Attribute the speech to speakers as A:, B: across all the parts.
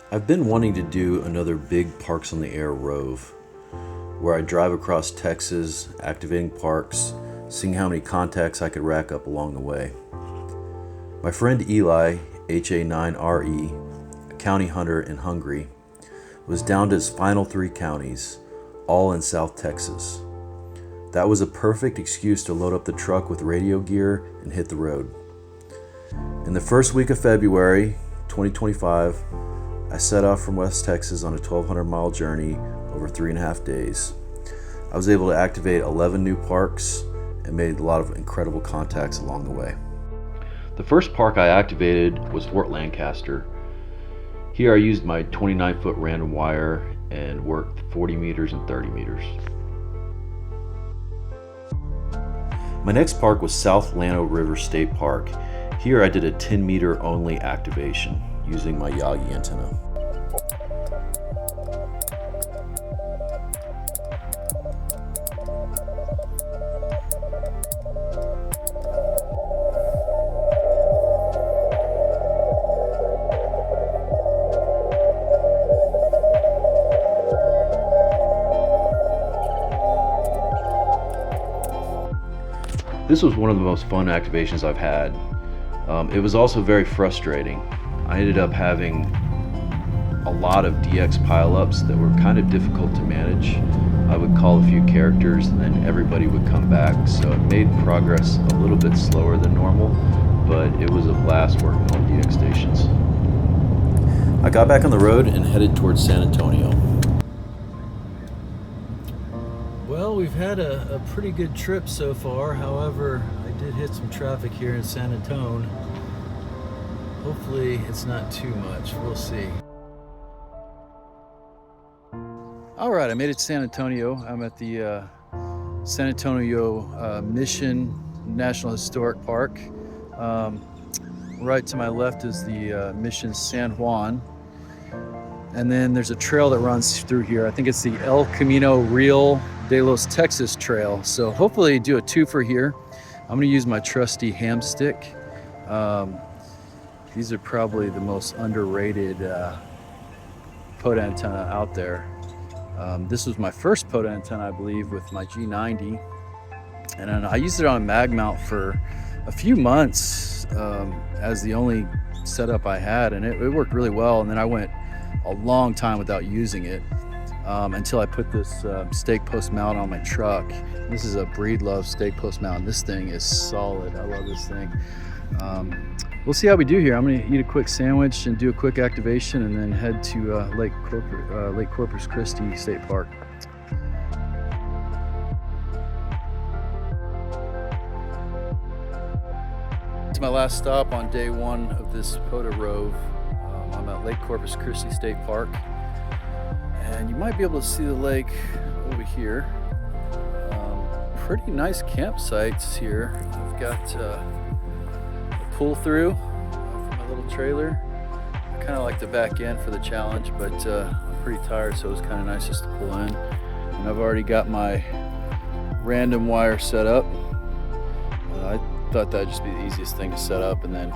A: I've been wanting to do another big Parks on the Air Rove, where I drive across Texas, activating parks, seeing how many contacts I could rack up along the way. My friend Eli, HA9RE, a county hunter in Hungary, was down to his final 3 counties, all in South Texas. That was a perfect excuse to load up the truck with radio gear and hit the road. In the first week of February 2025, I set off from West Texas on a 1,200-mile journey over 3.5 days. I was able to activate 11 new parks and made a lot of incredible contacts along the way. The first park I activated was Fort Lancaster. Here I used my 29-foot random wire and worked 40 meters and 30 meters. My next park was South Llano River State Park. Here I did a 10-meter only activation using my Yagi antenna. This was one of the most fun activations I've had. It was also very frustrating. I ended up having a lot of DX pileups that were kind of difficult to manage. I would call a few characters and then everybody would come back, so it made progress a little bit slower than normal, but it was a blast working on DX stations. I got back on the road and headed towards San Antonio.
B: Well, we've had a pretty good trip so far. However, I did hit some traffic here in San Antonio. Hopefully it's not too much. We'll see. All right, I made it to San Antonio. I'm at the San Antonio Mission National Historic Park. Right to my left is the Mission San Juan. And then there's a trail that runs through here. I think it's the El Camino Real de los Texas Trail. So hopefully do a twofer here. I'm gonna use my trusty ham stick. These are probably the most underrated POTA antenna out there. This was my first POTA antenna, I believe, with my G90. And then I used it on a mag mount for a few months as the only setup I had, and it worked really well. And then I went a long time without using it until I put this stake post mount on my truck. This is a Breedlove stake post mount. This thing is solid. I love this thing. We'll see how we do here. I'm gonna eat a quick sandwich and do a quick activation and then head to Lake Corpus Christi State Park. It's my last stop on day 1 of this POTA Rove. I'm at Lake Corpus Christi State Park, and you might be able to see the lake over here. Pretty nice campsites here. I've got a pull through from my little trailer. I kind of like the back end for the challenge, but I'm pretty tired, so it was kind of nice just to pull in. And I've already got my random wire set up. I thought that'd just be the easiest thing to set up, and then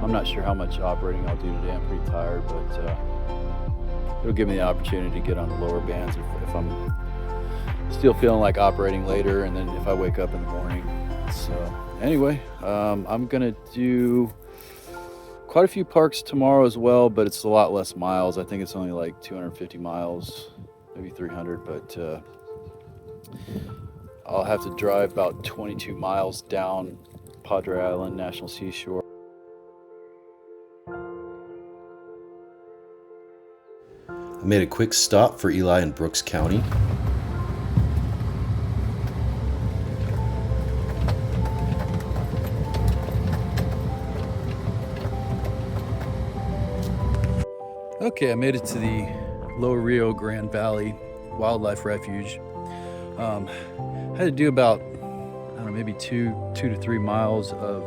B: I'm not sure how much operating I'll do today. I'm pretty tired, but it'll give me the opportunity to get on the lower bands if I'm still feeling like operating later, and then if I wake up in the morning. So anyway, I'm gonna do quite a few parks tomorrow as well, but it's a lot less miles. I think it's only like 250 miles, maybe 300, but I'll have to drive about 22 miles down Padre Island, National Seashore.
A: I made a quick stop for Eli in Brooks County.
B: Okay, I made it to the Lower Rio Grande Valley Wildlife Refuge. Had to do about, I don't know, maybe two to 3 miles of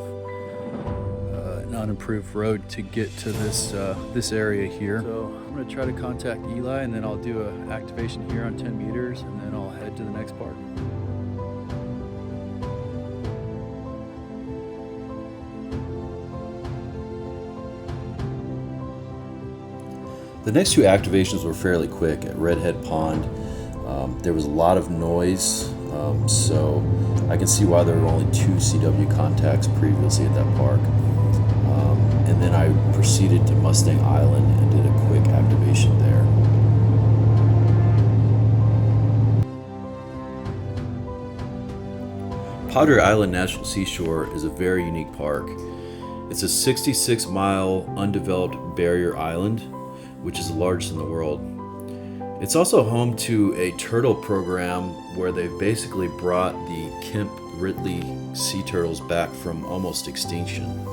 B: an unimproved road to get to this area here. So I'm gonna try to contact Eli, and then I'll do an activation here on 10 meters, and then I'll head to the next park.
A: The next two activations were fairly quick. At Redhead Pond, there was a lot of noise, so I can see why there were only 2 CW contacts previously at that park. And then I proceeded to Mustang Island and did a quick activation there. Padre Island National Seashore is a very unique park. It's a 66-mile undeveloped barrier island, which is the largest in the world. It's also home to a turtle program where they've basically brought the Kemp Ridley sea turtles back from almost extinction.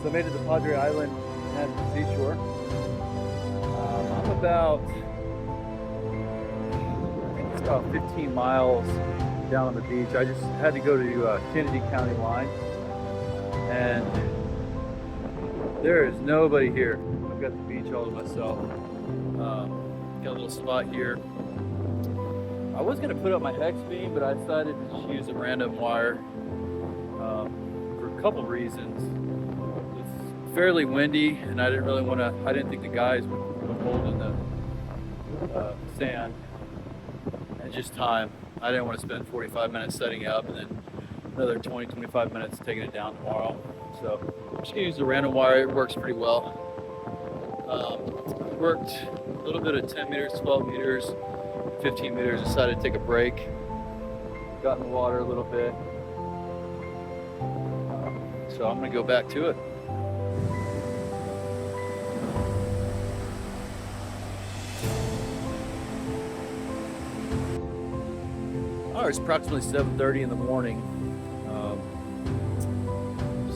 B: So I made it to Padre Island at the Seashore. I'm about, I think it's about 15 miles down on the beach. I just had to go to Kennedy County line, and there is nobody here. I've got the beach all to myself. Got a little spot here. I was gonna put up my hex beam, but I decided to just use a random wire for a couple reasons. Fairly windy, and I didn't think the guys would hold in the sand, and just time. I didn't want to spend 45 minutes setting up and then another 20-25 minutes taking it down tomorrow. So I'm just gonna use the random wire. It works pretty well. Worked a little bit of 10 meters, 12 meters, 15 meters, decided to take a break. Got in the water a little bit. So I'm gonna go back to it. It's approximately 7:30 in the morning.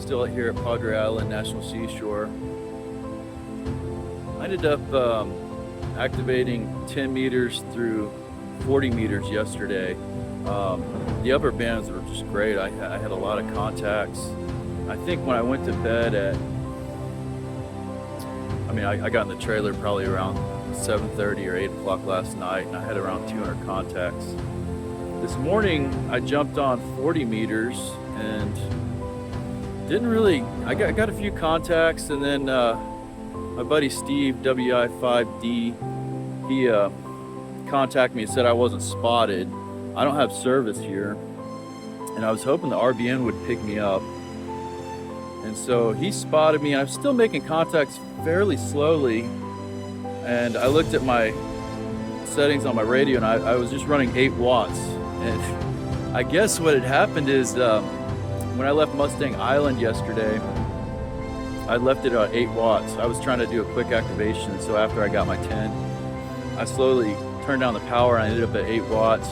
B: Still here at Padre Island National Seashore. I ended up activating 10 meters through 40 meters yesterday. The upper bands were just great. I had a lot of contacts. I think when I went to bed I got in the trailer probably around 7:30 or 8 o'clock last night, and I had around 200 contacts. This morning I jumped on 40 meters and I got a few contacts, and then my buddy Steve, WI5D, he contacted me and said I wasn't spotted. I don't have service here, and I was hoping the RBN would pick me up. And so he spotted me, and I'm still making contacts fairly slowly. And I looked at my settings on my radio, and I was just running 8 watts. And I guess what had happened is when I left Mustang Island yesterday, I left it at 8 watts. I was trying to do a quick activation, so after I got my 10, I slowly turned down the power, and I ended up at 8 watts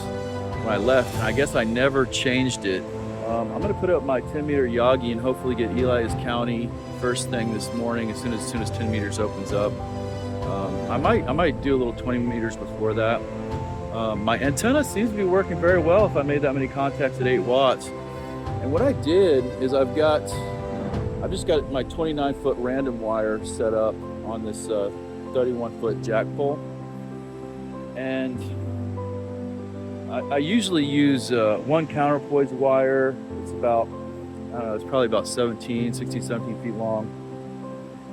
B: when I left. And I guess I never changed it. I'm gonna put up my 10-meter Yagi and hopefully get Elias County first thing this morning as soon as 10 meters opens up. I might do a little 20 meters before that. My antenna seems to be working very well if I made that many contacts at 8 watts. And what I did is I've just got my 29-foot random wire set up on this 31-foot jack pole. And I usually use one counterpoise wire. It's about, I don't know, it's probably about 16, 17 feet long.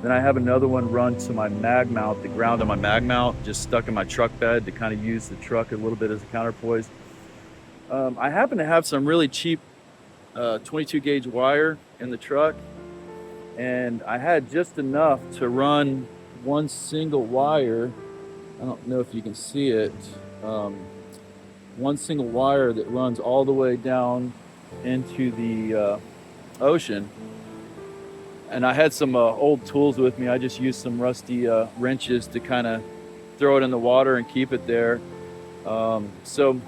B: Then I have another one run to my mag mount, the ground on my mag mount, just stuck in my truck bed to kind of use the truck a little bit as a counterpoise. I happen to have some really cheap 22 gauge wire in the truck, and I had just enough to run one single wire. I don't know if you can see it. One single wire that runs all the way down into the ocean. And I had some old tools with me. I just used some rusty wrenches to kind of throw it in the water and keep it there. So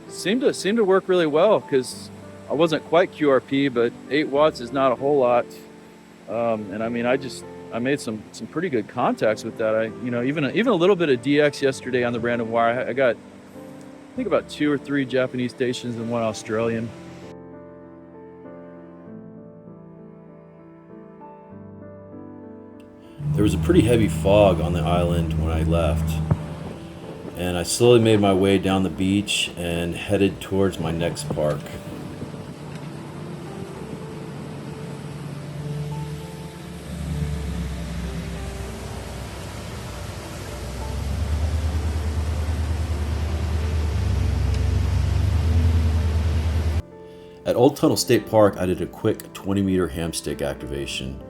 B: seemed to work really well, because I wasn't quite QRP, but 8 watts is not a whole lot. And I mean, I made some pretty good contacts with that. Even a little bit of DX yesterday on the random wire. I got I think about 2 or 3 Japanese stations and 1 Australian.
A: There was a pretty heavy fog on the island when I left, and I slowly made my way down the beach and headed towards my next park. At Old Tunnel State Park, I did a quick 20-meter hamstick activation,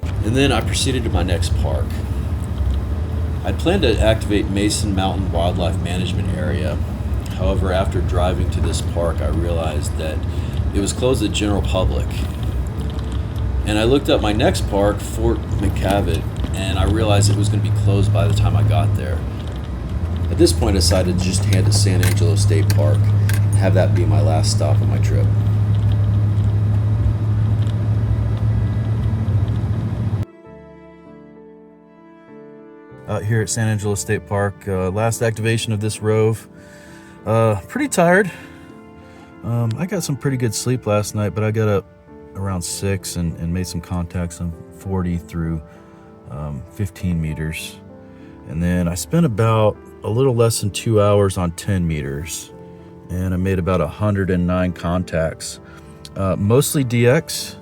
A: and then I proceeded to my next park. I'd planned to activate Mason Mountain Wildlife Management Area. However, after driving to this park, I realized that it was closed to the general public. And I looked up my next park, Fort McCavitt, and I realized it was going to be closed by the time I got there. At this point, I decided to just head to San Angelo State Park and have that be my last stop on my trip. Out here at San Angelo State Park, last activation of this Rove. Pretty tired. I got some pretty good sleep last night, but I got up around 6 and made some contacts on 40 through 15 meters. And then I spent about a little less than 2 hours on 10 meters. And I made about 109 contacts. Mostly DX.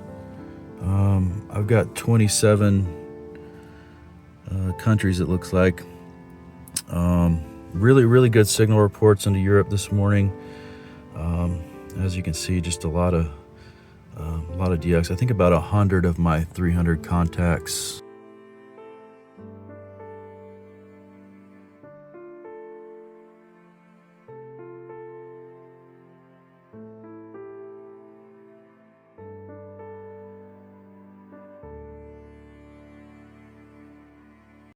A: I've got 27 countries, it looks like. Really good signal reports into Europe this morning. As you can see, just a lot of DX. I think about 100 of my 300 contacts